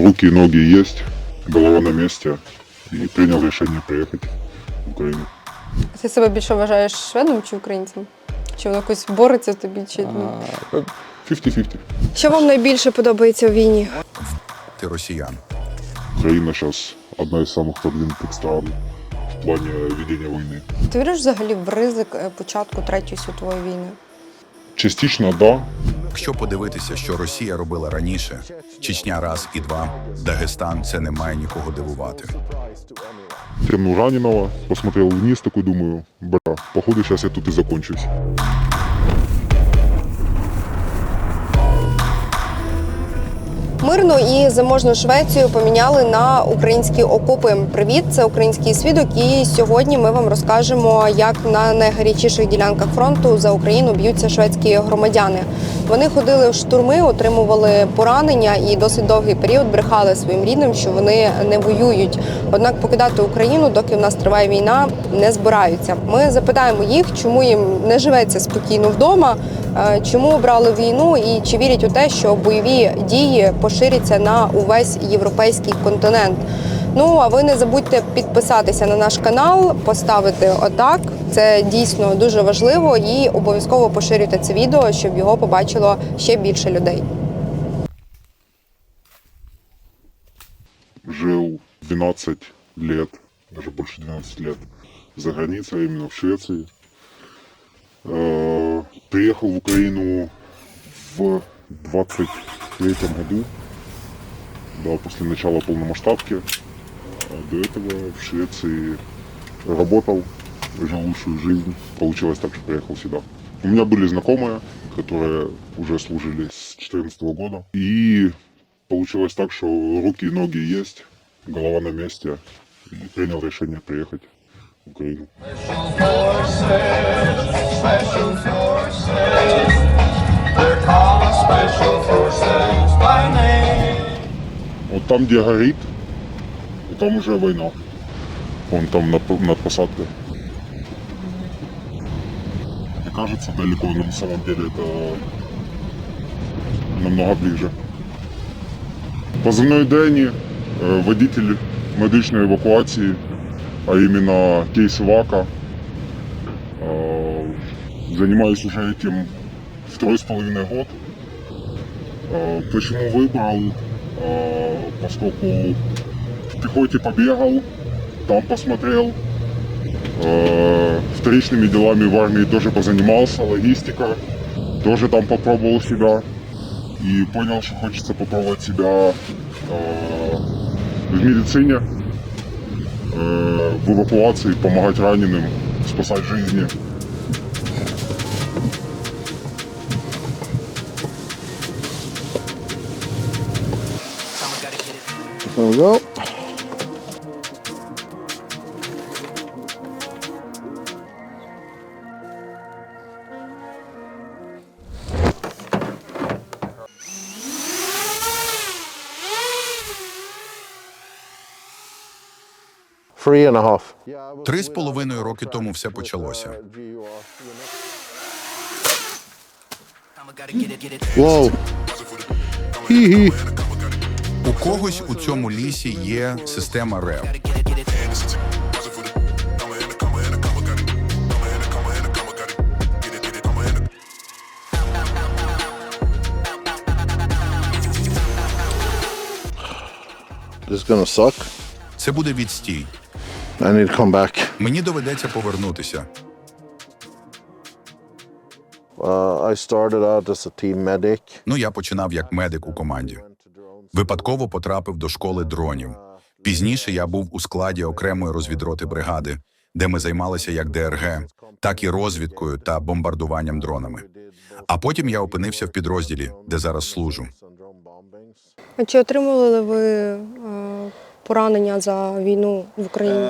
руки и ноги есть, голова на месте, и принял решение приехать в Украину. Ти себе більше вважаєш шведом чи українцем? Чи воно якось бореться в тобі? Чи... 50-50. Що вам найбільше подобається у війні? Ти росіян. Украина сейчас одна из самых продвинутых стран в плане ведения войны. Ти віриш взагалі в ризик початку Третьої світової війни? Частично да. Якщо подивитися, що Росія робила раніше, Чечня раз і два, Дагестан, це не має нікого дивувати. Тернул раненого, посмотрел вниз, такой думаю, бля, походу сейчас я тут и закончусь. Мирну і заможну Швецію поміняли на українські окопи. Привіт, це Український свідок, і сьогодні ми вам розкажемо, як на найгарячіших ділянках фронту за Україну б'ються шведські громадяни. Вони ходили в штурми, отримували поранення і досить довгий період брехали своїм рідним, що вони не воюють. Однак покидати Україну, доки в нас триває війна, не збираються. Ми запитаємо їх, чому їм не живеться спокійно вдома, чому обрали війну і чи вірять у те, що бойові дії поширяться на увесь європейський континент. Ну, а ви не забудьте підписатися на наш канал, поставити отак. Це дійсно дуже важливо і обов'язково поширюйте це відео, щоб його побачило ще більше людей. Жил 12 лет, даже больше 12 лет за границей, именно в Швеции. Приехал в Украину в 23-м году, да, после начала полномасштабки. До этого в Швеции работал, жил лучшую жизнь. Получилось так, что приехал сюда. У меня были знакомые, которые уже служили с 2014 года. И получилось так, что руки и ноги есть, голова на месте. И принял решение приехать в Украину. Special forces, they're called special forces by name. Вот там, где горит, и там уже война. Вон там над посадкой. Мне кажется, далеко, но на самом деле это намного ближе. Позывной Дэнни, водитель медичной эвакуации, а именно кейс ВАКа. Занимаюсь уже этим 2,5 год. Почему выбрал? Поскольку в пехоте побегал, там посмотрел, вторичными делами в армии тоже позанимался, логистика, тоже там попробовал себя и понял, что хочется попробовать себя в медицине, в эвакуации, помогать раненым, спасать жизни. There we go. Three and a half. 3,5 роки тому все почалося. Whoa. Hee-hee. У когось у цьому лісі є система РЕВ. This is gonna suck. Це буде відстій. I need to come back. Мені доведеться повернутися. I started out as a team medic. Ну, я починав як медик у команді. Випадково потрапив до школи дронів. Пізніше я був у складі окремої розвідроти бригади, де ми займалися як ДРГ, так і розвідкою та бомбардуванням дронами. А потім я опинився в підрозділі, де зараз служу. А чи отримували ви поранення за війну в Україні?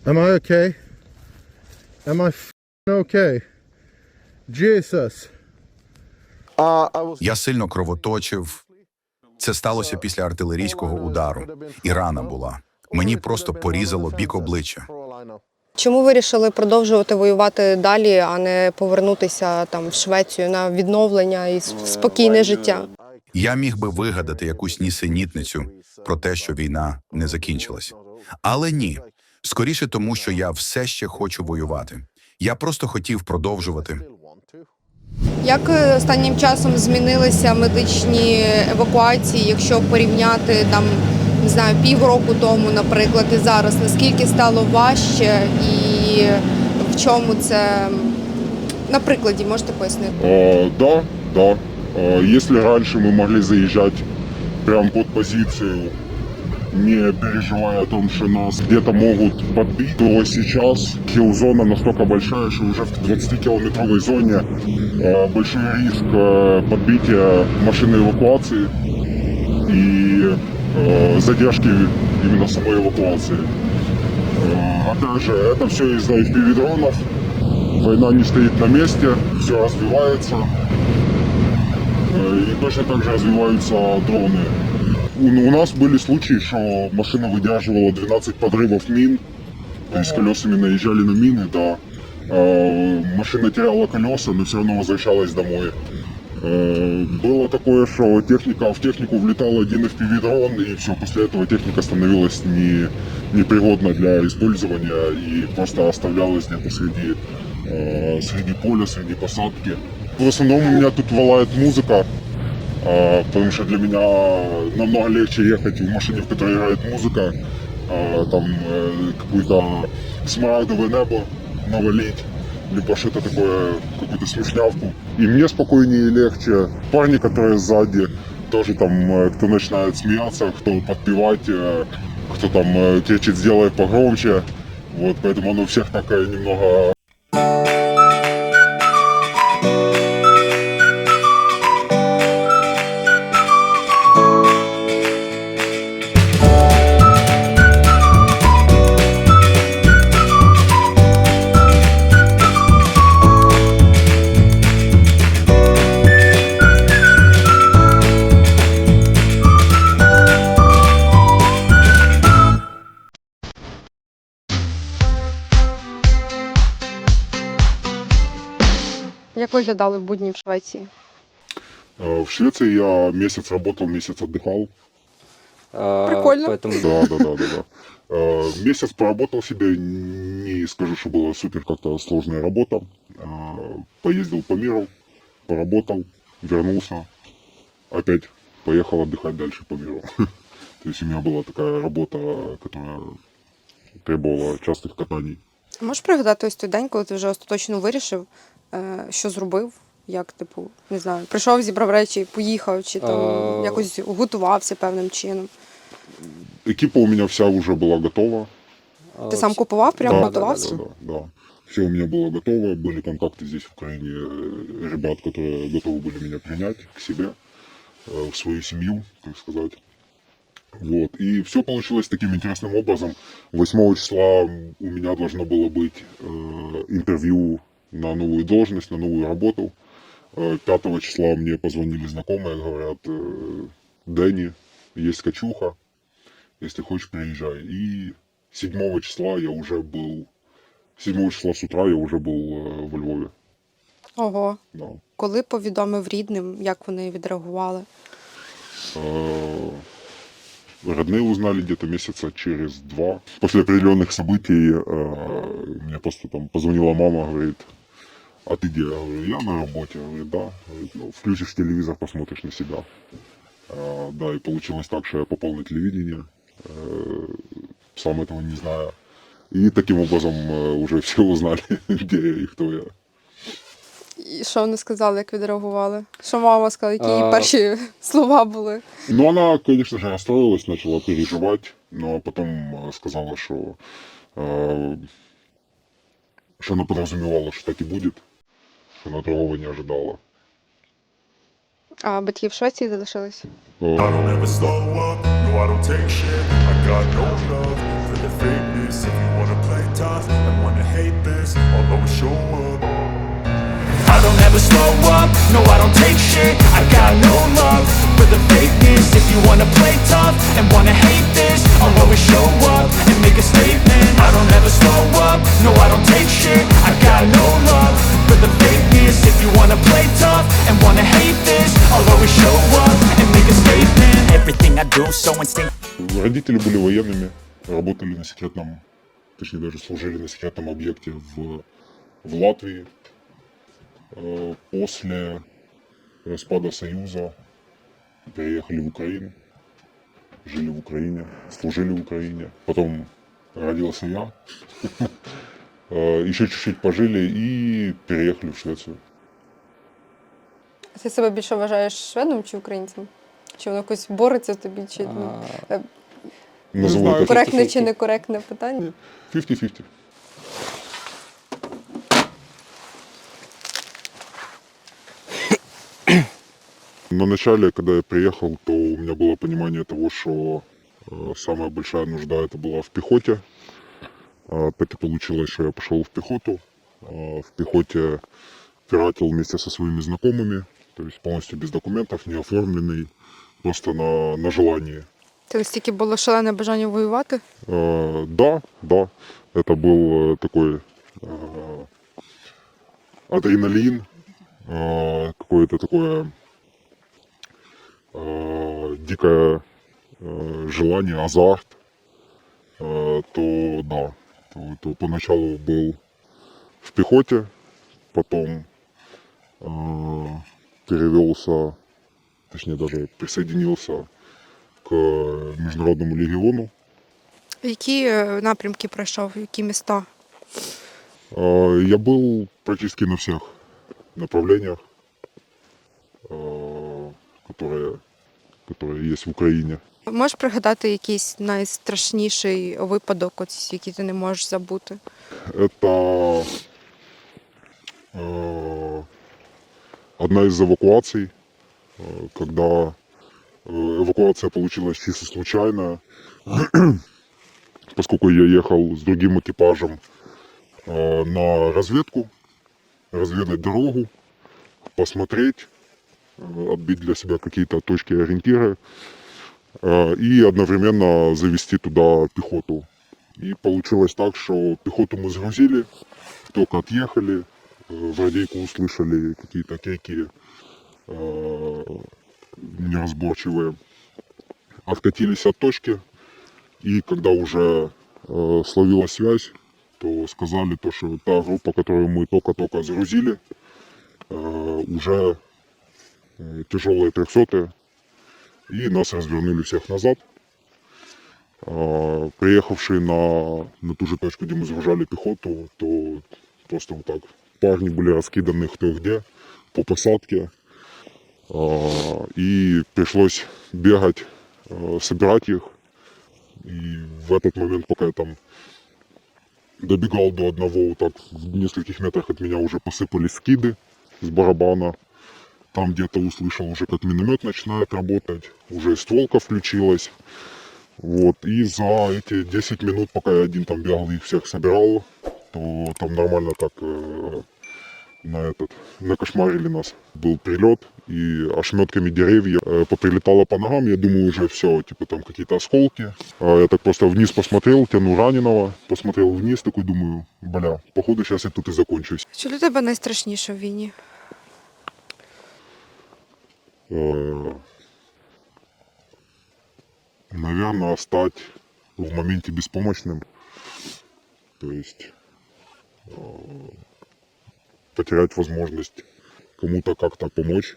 Am I okay? Am I okay? Jesus. Я сильно кровоточив. Це сталося після артилерійського удару. І рана була. Мені просто порізало бік обличчя. Чому вирішили продовжувати воювати далі, а не повернутися там в Швецію на відновлення і спокійне життя? Я міг би вигадати якусь нісенітницю про те, що війна не закінчилась. Але ні. Скоріше тому, що я все ще хочу воювати. Я просто хотів продовжувати. Як останнім часом змінилися медичні евакуації, якщо порівняти там, не знаю, півроку тому, наприклад, і зараз? Наскільки стало важче і в чому це, на прикладі, можете пояснити? Да. Если раньше мы могли заезжать прямо под позицию, не переживая о том, что нас где-то могут подбить, то сейчас килл-зона настолько большая, что уже в 20-километровой зоне большой риск подбития машины эвакуации и задержки именно самой эвакуации. Опять же, это все из-за FPV-дронов. Война не стоит на месте, все развивается. И точно так же развиваются дроны. У нас были случаи, что машина выдерживала 12 подрывов мин, то есть колесами наезжали на мины, да. Машина теряла колеса, но все равно возвращалась домой. Было такое, что в технику влетал один FPV-дрон, и все, после этого техника становилась непригодна для использования и просто оставлялась где-то среди поля, среди посадки. В основном у меня тут валает музыка, потому что для меня намного легче ехать в машине, в которой играет музыка, там какую-то смарагдовое небо навалить, либо что-то такое, какую-то смешнявку. И мне спокойнее и легче. Парни, которые сзади, тоже там, кто начинает смеяться, кто подпевать, кто там кричит «сделай погромче». Вот, поэтому оно у всех такое немного... Як виглядали будні в Швеції? В Швеции я месяц работал, месяц отдыхал. Прикольно. Поэтому Да. Месяц поработал себе, не скажу, что была супер как-то сложная работа. Поездил по миру, поработал, вернулся, опять поехал отдыхать дальше по миру. То есть у меня была такая работа, которая требовала частых катаний. Можеш пригадати ось той день, коли ти вже остаточно вирішив, що зробив? Як, типу, не знаю, прийшов, зібрав речі, поїхав, чи там якось готувався певним чином? Екипа у меня вся уже была готова. Ти сам купував, прямо готувався? Да. Все у меня было готово. Были контакты здесь, в Украине, ребят, которые готовы были меня принять к себе, в свою семью, так сказать. Вот. И все получилось таким интересным образом. 8 числа у меня должно было быть интервью на новую должность, на новую работу. 5 числа мне позвонили знакомые, говорят: Дэнни, есть качуха, если хочешь, приезжай. И 7 числа с утра я уже был во Львове. Ого. Да. Коли повідомив рідним, як вони відреагували? Родные узнали где-то месяца через 2. После определенных событий мне просто там позвонила мама, говорит: а ты где? Я говорю: я на работе. Говорит: да. Говорит: ну, включишь телевизор, посмотришь на себя. Да, и получилось так, что я попал на телевидение, сам этого не зная. И таким образом уже все узнали, где я и кто я. І що вони сказали, як відреагували? Що мама сказала, які її перші слова були? Ну, она, конечно же, расстроилась, начала переживать, но потом сказала, что она подразумевала, что так и будет, что она другого не ожидала. А батьки в Швеції залишились? I don't ever slow up, no I don't take shit. I got no love for the fakeness. If you wanna play tough and wanna hate this, I'll always show up. I don't ever slow up, no I don't take shit. I got no love for the fakeness. If you wanna play tough and wanna hate this, I'll always show up and make a statement. I don't ever slow up, no I don't take shit. I got no love for the fakeness. If you wanna play tough and wanna hate this, I'll always show up and make a statement. Everything I do so instinctive. Родители были военными, работали на секретном, точнее даже служили на секретном объекте в Латвии. После распада Союза переехали в Украину, жили в Украине, служили в Украине. Потом родился я, еще чуть-чуть пожили и переехали в Швецию. Ти себе більше вважаєш шведом чи українцем? Чи воно якось бореться тобі, чи Назову это коректне 50-50. чи некоректне питання? 50-50. На начале, когда я приехал, то у меня было понимание того, что самая большая нужда это была в пехоте. Так и получилось, что я пошел в пехоту. В пехоте пиратил вместе со своими знакомыми, то есть полностью без документов, не оформленный, просто на желание. Це настільки було шалене бажання воювати? Да, это был такой адреналин, какое-то такое дикое желание, азарт, то да, то поначалу был в пехоте, потом перевелся, точнее даже присоединился к Международному легиону. Які напрямки пройшов, які міста? Я был практически на всех направлениях, которые есть в Украине. Можеш пригадати якийсь найстрашніший випадок, от, який ти не можеш забути? Это одна из эвакуаций, когда эвакуация получилась чисто случайно, поскольку я ехал с другим экипажем на разведку, разведать дорогу, посмотреть, отбить для себя какие-то точки ориентира и одновременно завести туда пехоту. И получилось так, что пехоту мы сгрузили, только отъехали, в радийку услышали какие-то крики неразборчивые, откатились от точки, и когда уже словилась связь, то сказали, то, что та группа, которую мы только-только загрузили, уже тяжелые 300-е, и нас развернули всех назад. Приехавшие на ту же точку, где мы загружали пехоту, то просто вот так парни были раскиданы кто где по посадке, и пришлось бегать, собирать их. И в этот момент, пока я там добегал до одного, вот так в нескольких метрах от меня уже посыпались скиды с барабана. Там где-то услышал уже, как миномет начинает работать, уже стволка включилась. Вот. И за эти 10 минут, пока я один там бегал и их всех собирал, то там нормально так накошмарили нас. Был прилет, и ошметками деревьев поприлетало по ногам. Я думаю, уже все, типа там какие-то осколки. Я так просто вниз посмотрел, тяну раненого, посмотрел вниз, такой думаю, бля, походу сейчас я тут и закончусь. Що для тебе найстрашніше в війні? Наверное, стать в моменте беспомощным, то есть потерять возможность кому-то как-то помочь,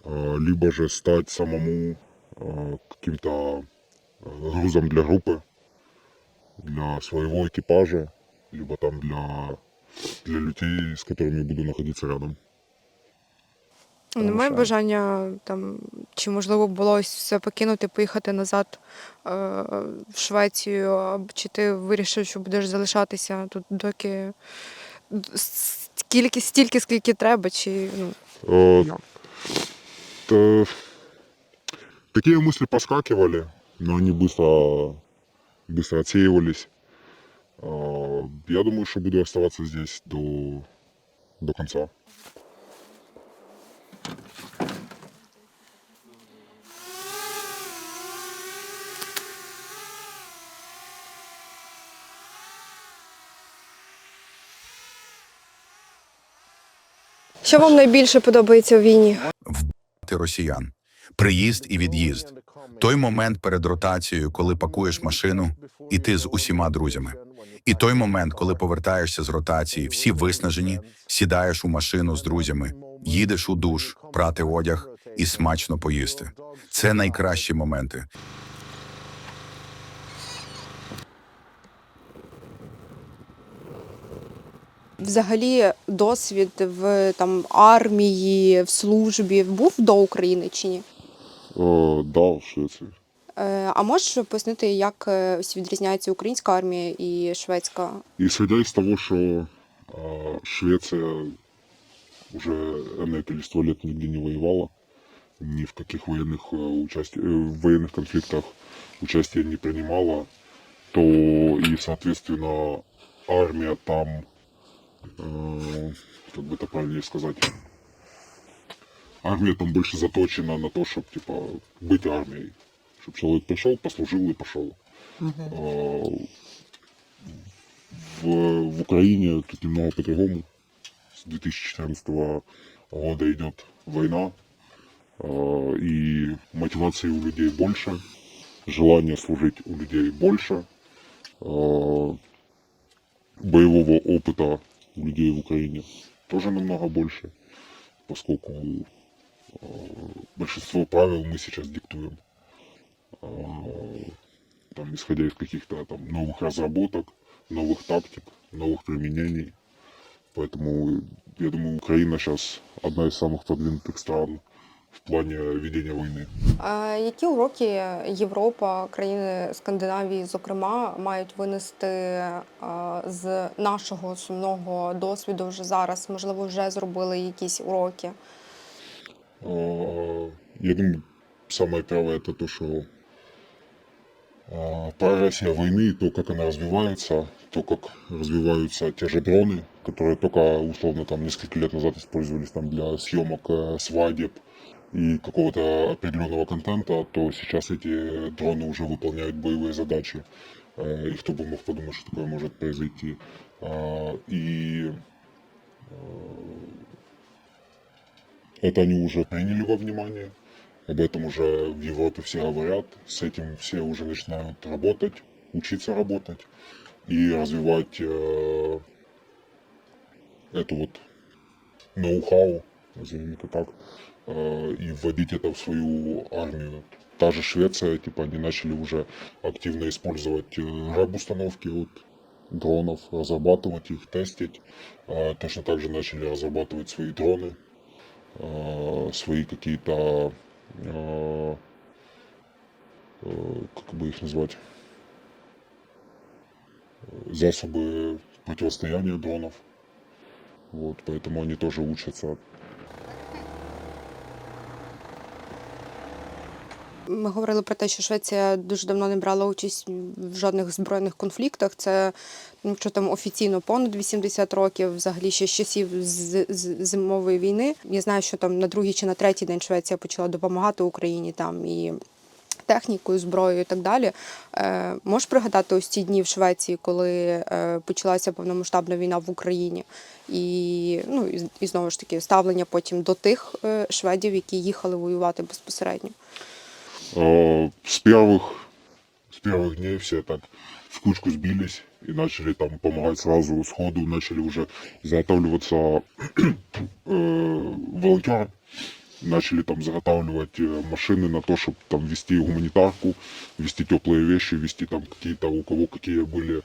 либо же стать самому каким-то грузом для группы, для своего экипажа, либо там для людей, с которыми буду находиться рядом. Немає бажання там, чи можливо було ось все покинути, поїхати назад в Швецію, чи ти вирішив, що будеш залишатися тут доки стільки, скільки треба, чи як? Такие мысли поскакивали, но они быстро отсеивались. Я думаю, что буду оставаться здесь до конца. Що вам найбільше подобається у війні? Вбити росіян. Приїзд і від'їзд. Той момент перед ротацією, коли пакуєш машину, і ти з усіма друзями. І той момент, коли повертаєшся з ротації, всі виснажені, сідаєш у машину з друзями, їдеш у душ, прати одяг і смачно поїсти. Це найкращі моменти. Взагалі, досвід в армії, в службі був до України чи ні? Да, в Швеції. А можеш пояснити, як відрізняється українська армія і шведська? Исходя из того, что Швеция уже энное количество лет нигде не воевала, ни в каких военных конфликтах участия не принимала, то и, соответственно, армия там, как бы это правильнее сказать, армия там больше заточена на то, чтобы типа быть армией, чтобы человек пришел, послужил и пошел. В Украине тут немного по-другому. С 2014 года идет война, и мотивации у людей больше, желания служить у людей больше, боевого опыта у людей в Украине тоже намного больше, поскольку большинство правил мы сейчас диктуем, там, исходя из каких-то там новых разработок, новых тактик, новых применений. Поэтому, я думаю, Украина сейчас одна из самых продвинутых стран в плане ведения войны. А які уроки Європа, країни Скандинавії, зокрема, мають винести з нашого сумного досвіду вже зараз? Можливо, вже зробили якісь уроки? Я думаю, самое первое это то, что прогрессия войны, то, как она развивается, то, как развиваются те же дроны, которые только, условно, там несколько лет назад использовались там для съемок свадеб и какого-то определенного контента, то сейчас эти дроны уже выполняют боевые задачи. И кто бы мог подумать, что такое может произойти. И это они уже приняли во внимание. Об этом уже в Европе все говорят, с этим все уже начинают работать, учиться работать и развивать эту вот ноу-хау, назовем это так, и вводить это в свою армию. Та же Швеция, типа, они начали уже активно использовать рэб-установки от дронов, разрабатывать их, тестить. Точно так же начали разрабатывать свои дроны, свои какие-то, как бы их назвать, засобы противостояния дронов. Вот, поэтому они тоже учатся. Ми говорили про те, що Швеція дуже давно не брала участь в жодних збройних конфліктах. Це, якщо там офіційно понад 80 років, взагалі ще з часів зимової війни. Я знаю, що там на другий чи на третій день Швеція почала допомагати Україні там і технікою, зброєю і так далі. Можеш пригадати ось ці дні в Швеції, коли почалася повномасштабна війна в Україні? І знову ж таки, ставлення потім до тих шведів, які їхали воювати безпосередньо. С первых дней все так в кучку сбились и начали там помогать сразу сходу, начали уже заготавливаться волонтеры, начали там заготавливать машины на то, чтобы там везти гуманитарку, везти теплые вещи, везти там какие-то, у кого какие были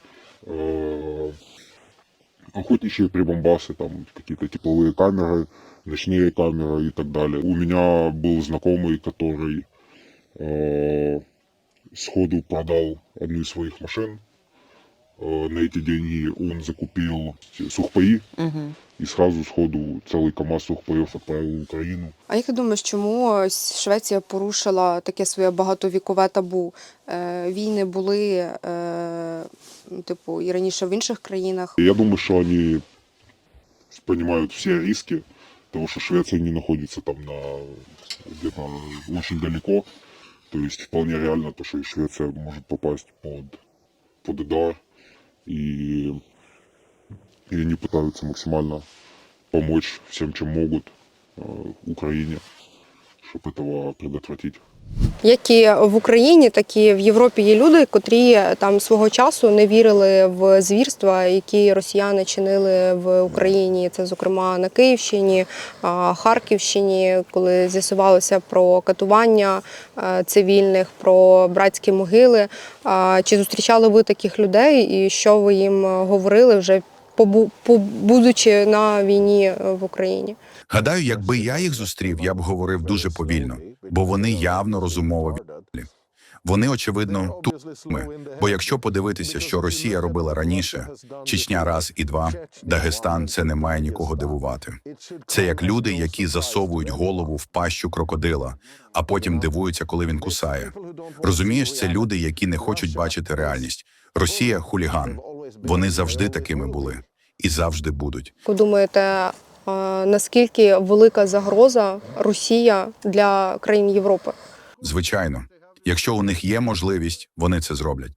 охотничьи прибамбасы, там какие-то тепловые камеры, ночные камеры и так далее. У меня был знакомый, который сходу продал одну из своих машин. На эти деньги он закупил сухпаи и сразу сходу целый КАМАЗ сухпаев отправил в Украину. А як ти думаєш, чому Швеція порушила таке своє багатовікове табу? Війни були, і раніше в інших країнах. Я думаю, что они понимают все риски того, что Швеция не находится там где-то очень далеко. То есть вполне реально то, что и Швеция может попасть под удар. И они пытаются максимально помочь всем, чем могут Украине, чтобы этого предотвратить. Як і в Україні, так і в Європі є люди, котрі там свого часу не вірили в звірства, які росіяни чинили в Україні. Це, зокрема, на Київщині, Харківщині, коли з'ясувалося про катування цивільних, про братські могили. Чи зустрічали ви таких людей і що ви їм говорили вже будучи на війні в Україні? Гадаю, якби я їх зустрів, я б говорив дуже повільно, бо вони явно розумово віддалі. Вони, очевидно, тупими. Бо якщо подивитися, що Росія робила раніше, Чечня раз і два, Дагестан – це не має нікого дивувати. Це як люди, які засовують голову в пащу крокодила, а потім дивуються, коли він кусає. Розумієш, це люди, які не хочуть бачити реальність. Росія – хуліган. Вони завжди такими були. І завжди будуть. Ви думаєте, наскільки велика загроза Росія для країн Європи? Звичайно. Якщо у них є можливість, вони це зроблять.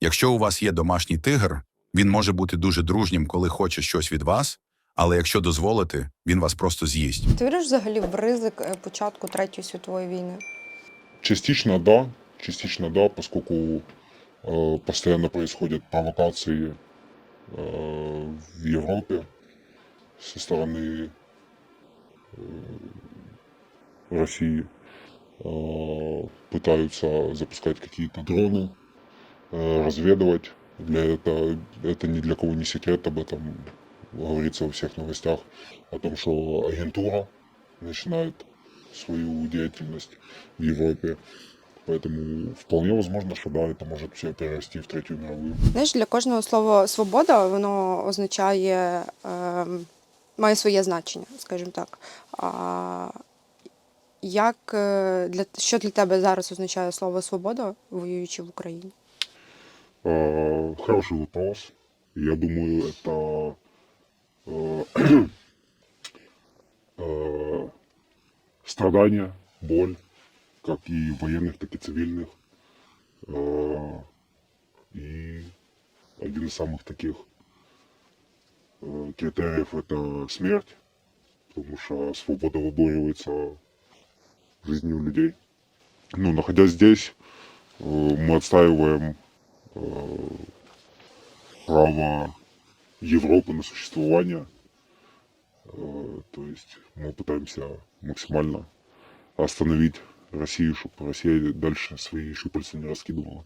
Якщо у вас є домашній тигр, він може бути дуже дружнім, коли хоче щось від вас, але якщо дозволити, він вас просто з'їсть. Ти віриш взагалі в ризик початку Третьої світової війни? Частично да, поскольку постоянно происходят провокации в Европе со стороны России. Пытаются запускать какие-то дроны, разведывать. Это ни для кого не секрет, об этом говорится во всех новостях, о том, что агентура начинает свою деятельность в Европе. Поэтому вполне возможно, что да, это может все перерасти в Третью мировую. Знаєш, для кожного слово «свобода» воно означає, має своє значення, скажімо так. Що для тебе зараз означає слово «свобода», воюючи в Україні? Хороший вопрос. Я думаю, это страдания, боль, как и военных, так и цивильных. И один из самых таких критериев – это смерть, потому что свобода выборивается жизнью людей. Ну, находясь здесь, мы отстаиваем право Европы на существование. То есть мы пытаемся максимально остановить Россию, чтобы Россия дальше свои щупальца не раскидывала.